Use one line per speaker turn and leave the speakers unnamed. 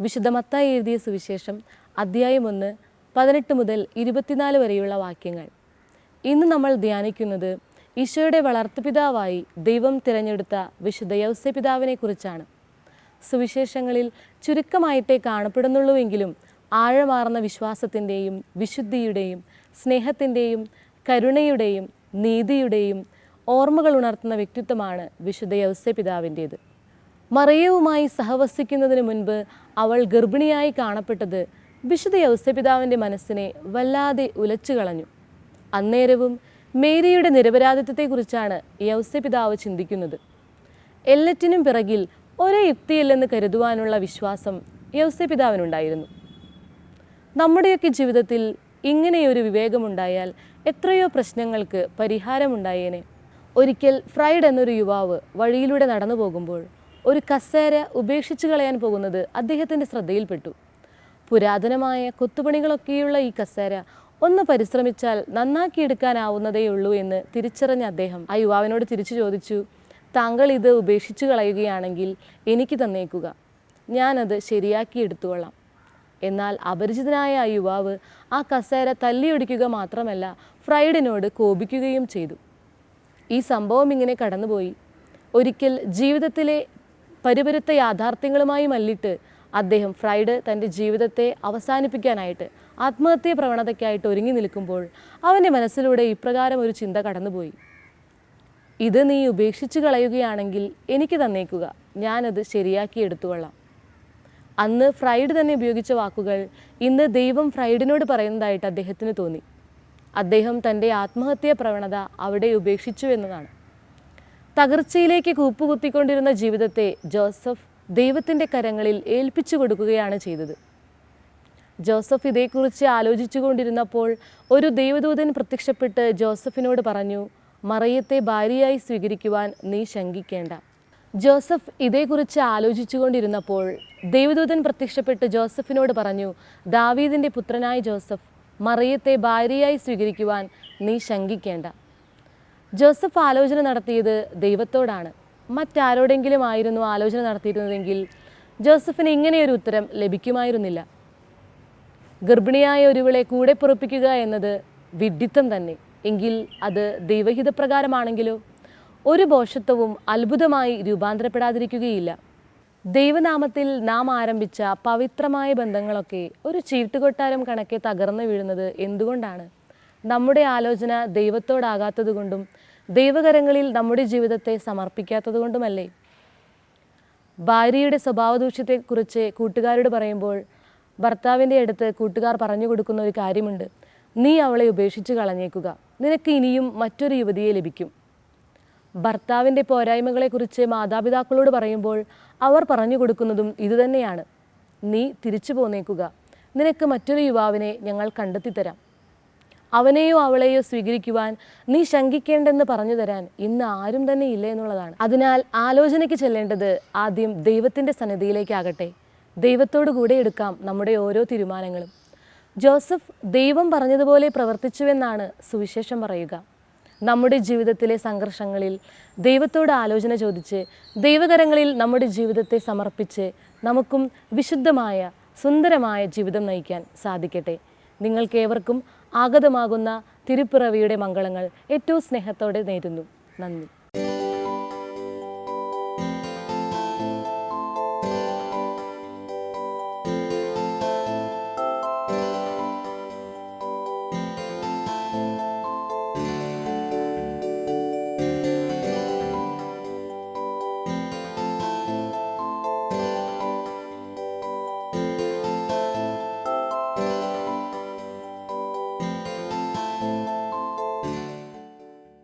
വിശുദ്ധ മത്തായി എഴുതിയ സുവിശേഷം അധ്യായം 1 18 മുതൽ 24 വരെയുള്ള വാക്യങ്ങൾ. ഇന്ന് നമ്മൾ ധ്യാനിക്കുന്നത് ഈശോയുടെ വളർത്തുപിതാവായി ദൈവം തിരഞ്ഞെടുത്ത വിശുദ്ധ യൗസേപ്പിതാവിനെ കുറിച്ചാണ്. സുവിശേഷങ്ങളിൽ ചുരുക്കമായിട്ടേ കാണപ്പെടുന്നുള്ളൂവെങ്കിലും ആഴമാർന്ന വിശ്വാസത്തിൻ്റെയും വിശുദ്ധിയുടെയും സ്നേഹത്തിൻ്റെയും കരുണയുടെയും നീതിയുടെയും ഓർമ്മകൾ ഉണർത്തുന്ന വ്യക്തിത്വമാണ് വിശുദ്ധ യൗസേപ്പിതാവിൻ്റേത്. മറിയവുമായി സഹവസിക്കുന്നതിന് മുൻപ് അവൾ ഗർഭിണിയായി കാണപ്പെട്ടത് വിശുദ്ധ യൗസേപ്പിതാവിൻ്റെ മനസ്സിനെ വല്ലാതെ ഉലച്ചു കളഞ്ഞു. അന്നേരവും മേരിയുടെ നിരപരാധിത്വത്തെക്കുറിച്ചാണ് യൗസേപ്പിതാവ് ചിന്തിക്കുന്നത്. എല്ലാറ്റിനും പിറകിൽ ഒരേ യുക്തിയില്ലെന്ന് കരുതുവാനുള്ള വിശ്വാസം യൗസേപ്പിതാവിനുണ്ടായിരുന്നു. നമ്മുടെയൊക്കെ ജീവിതത്തിൽ ഇങ്ങനെയൊരു വിവേകമുണ്ടായാൽ എത്രയോ പ്രശ്നങ്ങൾക്ക് പരിഹാരമുണ്ടായേനെ. ഒരിക്കൽ ഫ്രൈഡ് എന്നൊരു യുവാവ് വഴിയിലൂടെ നടന്നു പോകുമ്പോൾ ഒരു കസേര ഉപേക്ഷിച്ചു കളയാൻ പോകുന്നത് അദ്ദേഹത്തിൻ്റെ ശ്രദ്ധയിൽപ്പെട്ടു. പുരാതനമായ കൊത്തുപണികളൊക്കെയുള്ള ഈ കസേര ഒന്ന് പരിശ്രമിച്ചാൽ നന്നാക്കിയെടുക്കാനാവുന്നതേയുള്ളൂ എന്ന് തിരിച്ചറിഞ്ഞ അദ്ദേഹം ആ യുവാവിനോട് തിരിച്ചു ചോദിച്ചു, താങ്കൾ ഇത് ഉപേക്ഷിച്ചു കളയുകയാണെങ്കിൽ എനിക്ക് തന്നേക്കുക, ഞാനത് ശരിയാക്കിയെടുത്തുകൊള്ളാം. എന്നാൽ അപരിചിതനായ ആ യുവാവ് ആ കസേര തല്ലിയൊടിക്കുക മാത്രമല്ല ഫ്രൈഡിനോട് കോപിക്കുകയും ചെയ്തു. ഈ സംഭവം ഇങ്ങനെ കടന്നുപോയി. ഒരിക്കൽ ജീവിതത്തിലെ പരുപരുത്ത യാഥാർത്ഥ്യങ്ങളുമായി മല്ലിട്ട് അദ്ദേഹം ഫ്രൈഡ് തൻ്റെ ജീവിതത്തെ അവസാനിപ്പിക്കാനായിട്ട് ആത്മഹത്യാ പ്രവണതയ്ക്കായിട്ട് ഒരുങ്ങി നിൽക്കുമ്പോൾ അവൻ്റെ മനസ്സിലൂടെ ഇപ്രകാരം ഒരു ചിന്ത കടന്നുപോയി, ഇത് നീ ഉപേക്ഷിച്ചു കളയുകയാണെങ്കിൽ എനിക്ക് തന്നേക്കുക, ഞാനത് ശരിയാക്കി എടുത്തുകൊള്ളാം. അന്ന് ഫ്രൈഡ് തന്നെ ഉപയോഗിച്ച വാക്കുകൾ ഇന്ന് ദൈവം ഫ്രൈഡിനോട് പറയുന്നതായിട്ട് അദ്ദേഹത്തിന് തോന്നി. അദ്ദേഹം തൻ്റെ ആത്മഹത്യാ പ്രവണത അവിടെ ഉപേക്ഷിച്ചു എന്നതാണ്. തകർച്ചയിലേക്ക് കൂപ്പുകുത്തിക്കൊണ്ടിരുന്ന ജീവിതത്തെ ജോസഫ് ദൈവത്തിൻ്റെ കരങ്ങളിൽ ഏൽപ്പിച്ചു കൊടുക്കുകയാണ് ചെയ്തത്. ജോസഫ് ഇതേക്കുറിച്ച് ആലോചിച്ചു കൊണ്ടിരുന്നപ്പോൾ ഒരു ദൈവദൂതൻ പ്രത്യക്ഷപ്പെട്ട് ജോസഫിനോട് പറഞ്ഞു, മറിയത്തെ ഭാര്യയായി സ്വീകരിക്കുവാൻ നീ ശങ്കിക്കേണ്ട. ജോസഫ് ഇതേക്കുറിച്ച് ആലോചിച്ചു കൊണ്ടിരുന്നപ്പോൾ ദൈവദൂതൻ പ്രത്യക്ഷപ്പെട്ട് ജോസഫിനോട് പറഞ്ഞു, ദാവീദിൻ്റെ പുത്രനായ ജോസഫ്, മറിയത്തെ ഭാര്യയായി സ്വീകരിക്കുവാൻ നീ ശങ്കിക്കേണ്ട. ജോസഫ് ആലോചന നടത്തിയത് ദൈവത്തോടാണ്. മറ്റാരോടെങ്കിലും ആയിരുന്നു ആലോചന നടത്തിയിരുന്നതെങ്കിൽ ജോസഫിന് ഇങ്ങനെയൊരു ഉത്തരം ലഭിക്കുമായിരുന്നില്ല. ഗർഭിണിയായ ഒരുവളെ കൂടെ പൊറുപ്പിക്കുക എന്നത് വിഡ്ഢിത്തം തന്നെ. എങ്കിൽ അത് ദൈവഹിതപ്രകാരമാണെങ്കിലോ? ഒരു ഭോഷത്വവും അത്ഭുതമായി രൂപാന്തരപ്പെടാതിരിക്കുകയില്ല. ദൈവനാമത്തിൽ നാം ആരംഭിച്ച പവിത്രമായ ബന്ധങ്ങളൊക്കെ ഒരു ചീട്ടുകൊട്ടാരം കണക്കെ തകർന്നു വീഴുന്നത് എന്തുകൊണ്ടാണ്? നമ്മുടെ ആലോചന ദൈവത്തോടാകാത്തത് കൊണ്ടും ദൈവകരങ്ങളിൽ നമ്മുടെ ജീവിതത്തെ സമർപ്പിക്കാത്തത് കൊണ്ടുമല്ലേ? ഭാര്യയുടെ സ്വഭാവദൂഷ്യത്തെക്കുറിച്ച് കൂട്ടുകാരോട് പറയുമ്പോൾ ഭർത്താവിൻ്റെ അടുത്ത് കൂട്ടുകാർ പറഞ്ഞു കൊടുക്കുന്ന ഒരു കാര്യമുണ്ട്, നീ അവളെ ഉപേക്ഷിച്ച് കളഞ്ഞേക്കുക, നിനക്ക് ഇനിയും മറ്റൊരു യുവതിയെ ലഭിക്കും. ഭർത്താവിൻ്റെ പോരായ്മകളെക്കുറിച്ച് മാതാപിതാക്കളോട് പറയുമ്പോൾ അവർ പറഞ്ഞു കൊടുക്കുന്നതും ഇതുതന്നെയാണ്, നീ തിരിച്ചു പോന്നേക്കുക, നിനക്ക് മറ്റൊരു യുവാവിനെ ഞങ്ങൾ കണ്ടെത്തിത്തരാം, അവനെയോ അവളെയോ സ്വീകരിക്കുവാൻ നീ ശങ്കിക്കേണ്ടെന്ന് പറഞ്ഞു തരാൻ ഇന്ന് ആരും തന്നെ ഇല്ല എന്നുള്ളതാണ്. അതിനാൽ ആലോചനയ്ക്ക് ചെല്ലേണ്ടത് ആദ്യം ദൈവത്തിൻ്റെ സന്നിധിയിലേക്കാകട്ടെ. ദൈവത്തോടു കൂടെ എടുക്കാം നമ്മുടെ ഓരോ തീരുമാനങ്ങളും. ജോസഫ് ദൈവം പറഞ്ഞതുപോലെ പ്രവർത്തിച്ചുവെന്നാണ് സുവിശേഷം പറയുക. നമ്മുടെ ജീവിതത്തിലെ സംഘർഷങ്ങളിൽ ദൈവത്തോട് ആലോചന ചോദിച്ച് ദൈവകരങ്ങളിൽ നമ്മുടെ ജീവിതത്തെ സമർപ്പിച്ച് നമുക്കും വിശുദ്ധമായ സുന്ദരമായ ജീവിതം നയിക്കാൻ സാധിക്കട്ടെ. നിങ്ങൾക്കേവർക്കും ആഗതമാകുന്ന തിരുപ്പിറവിയുടെ മംഗളങ്ങൾ ഏറ്റവും സ്നേഹത്തോടെ നേരുന്നു. നന്ദി.